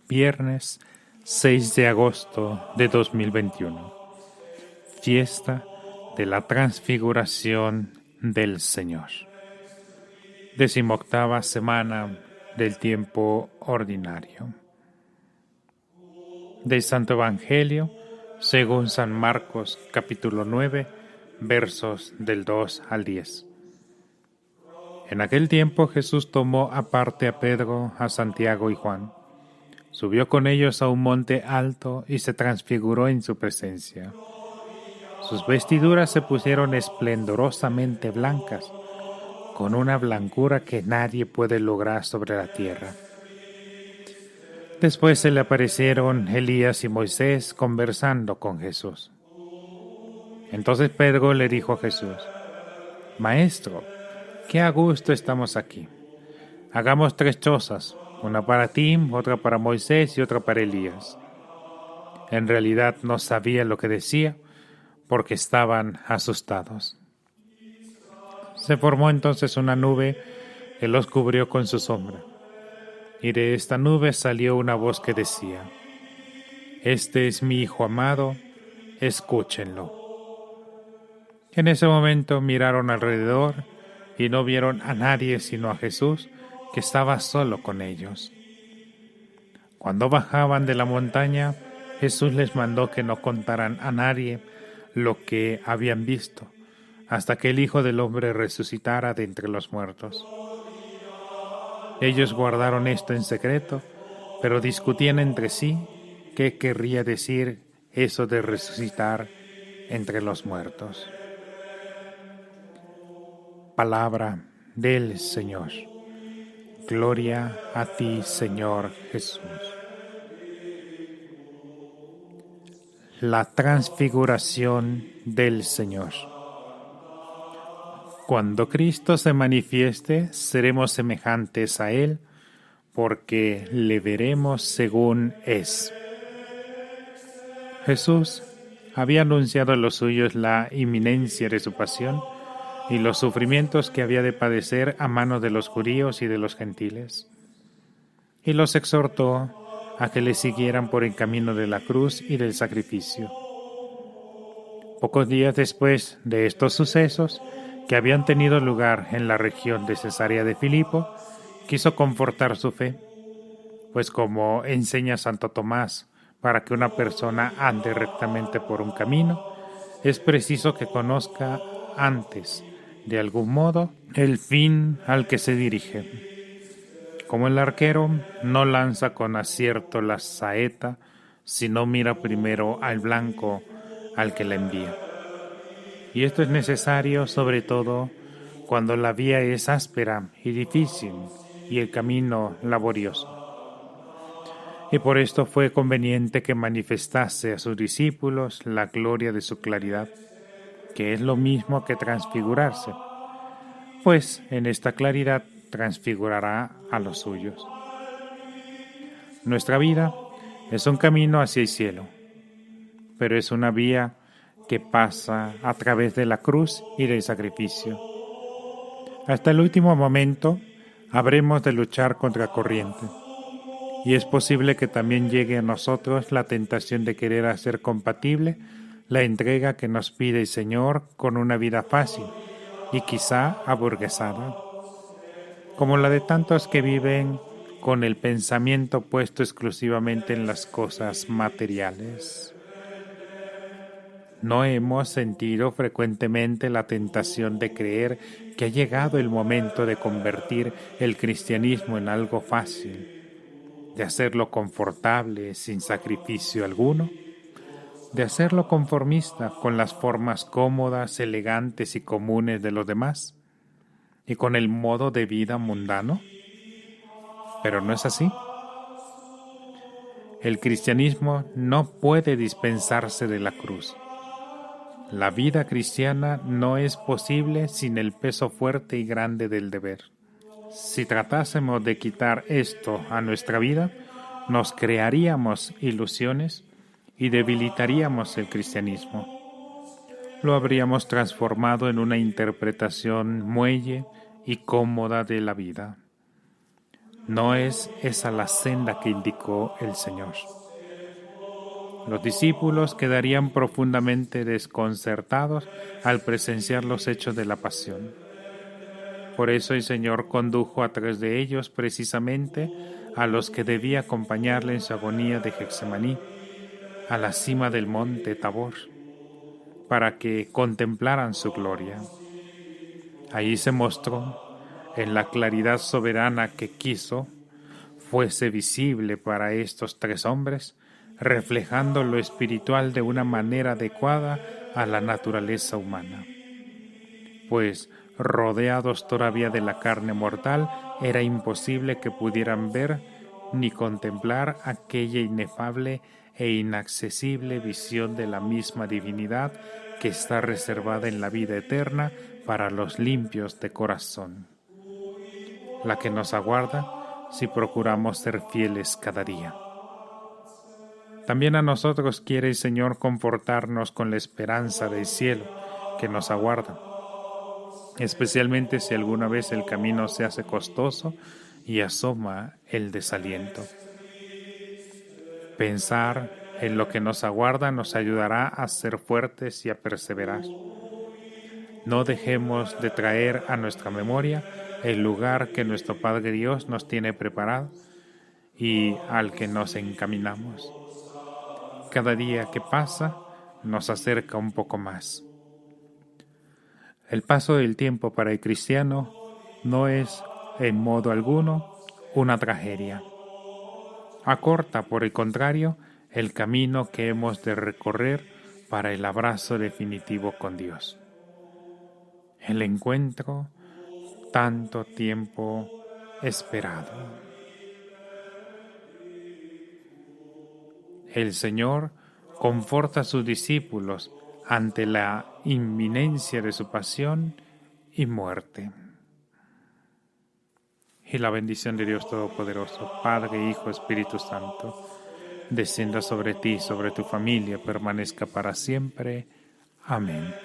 Viernes 6 de agosto de 2021, fiesta de la Transfiguración del Señor. 18ª semana del tiempo ordinario. Del Santo Evangelio según San Marcos, capítulo 9, versos del 2 al 10. En aquel tiempo Jesús tomó aparte a Pedro, a Santiago y Juan. Subió con ellos a un monte alto y se transfiguró en su presencia. Sus vestiduras se pusieron esplendorosamente blancas, con una blancura que nadie puede lograr sobre la tierra. Después se le aparecieron Elías y Moisés conversando con Jesús. Entonces Pedro le dijo a Jesús: Maestro, qué a gusto estamos aquí. Hagamos 3 chozas, una para ti, otra para Moisés y otra para Elías. En realidad no sabía lo que decía porque estaban asustados. Se formó entonces una nube que los cubrió con su sombra. Y de esta nube salió una voz que decía: Este es mi Hijo amado, escúchenlo. En ese momento miraron alrededor y no vieron a nadie sino a Jesús, que estaba solo con ellos. Cuando bajaban de la montaña, Jesús les mandó que no contaran a nadie lo que habían visto, hasta que el Hijo del Hombre resucitara de entre los muertos. Ellos guardaron esto en secreto, pero discutían entre sí qué querría decir eso de resucitar entre los muertos. Palabra del Señor. Gloria a ti, Señor Jesús. La transfiguración del Señor. Cuando Cristo se manifieste, seremos semejantes a Él, porque le veremos según es. Jesús había anunciado a los suyos la inminencia de su pasión y los sufrimientos que había de padecer a manos de los judíos y de los gentiles. Y los exhortó a que le siguieran por el camino de la cruz y del sacrificio. Pocos días después de estos sucesos, que habían tenido lugar en la región de Cesarea de Filipo, quiso confortar su fe, pues como enseña Santo Tomás, para que una persona ande rectamente por un camino, es preciso que conozca antes, de algún modo, el fin al que se dirige. Como el arquero no lanza con acierto la saeta, sino mira primero al blanco al que la envía. Y esto es necesario sobre todo cuando la vía es áspera y difícil y el camino laborioso. Y por esto fue conveniente que manifestase a sus discípulos la gloria de su claridad, que es lo mismo que transfigurarse, pues en esta claridad transfigurará a los suyos. Nuestra vida es un camino hacia el cielo, pero es una vía que pasa a través de la cruz y del sacrificio. Hasta el último momento habremos de luchar contra corriente, y es posible que también llegue a nosotros la tentación de querer hacer compatible la entrega que nos pide el Señor con una vida fácil y quizá aburguesada, como la de tantos que viven con el pensamiento puesto exclusivamente en las cosas materiales. ¿No hemos sentido frecuentemente la tentación de creer que ha llegado el momento de convertir el cristianismo en algo fácil, de hacerlo confortable sin sacrificio alguno, de hacerlo conformista con las formas cómodas, elegantes y comunes de los demás, y con el modo de vida mundano? Pero no es así. El cristianismo no puede dispensarse de la cruz. La vida cristiana no es posible sin el peso fuerte y grande del deber. Si tratásemos de quitar esto a nuestra vida, nos crearíamos ilusiones y debilitaríamos el cristianismo. Lo habríamos transformado en una interpretación muelle y cómoda de la vida. No es esa la senda que indicó el Señor. Los discípulos quedarían profundamente desconcertados al presenciar los hechos de la pasión. Por eso el Señor condujo a 3 de ellos precisamente a los que debía acompañarle en su agonía de Getsemaní, a la cima del monte Tabor, para que contemplaran su gloria. Allí se mostró, en la claridad soberana que quiso, fuese visible para estos 3 hombres, reflejando lo espiritual de una manera adecuada a la naturaleza humana. Pues, rodeados todavía de la carne mortal, era imposible que pudieran ver ni contemplar aquella inefable e inaccesible visión de la misma divinidad que está reservada en la vida eterna para los limpios de corazón, la que nos aguarda si procuramos ser fieles cada día. También a nosotros quiere el Señor confortarnos con la esperanza del cielo que nos aguarda, especialmente si alguna vez el camino se hace costoso y asoma el desaliento. Pensar en lo que nos aguarda nos ayudará a ser fuertes y a perseverar. No dejemos de traer a nuestra memoria el lugar que nuestro Padre Dios nos tiene preparado y al que nos encaminamos. Cada día que pasa nos acerca un poco más. El paso del tiempo para el cristiano no es, en modo alguno, una tragedia. Acorta, por el contrario, el camino que hemos de recorrer para el abrazo definitivo con Dios. El encuentro tanto tiempo esperado. El Señor conforta a sus discípulos ante la inminencia de su pasión y muerte. Y la bendición de Dios Todopoderoso, Padre, Hijo, Espíritu Santo, descienda sobre ti, sobre tu familia, permanezca para siempre. Amén.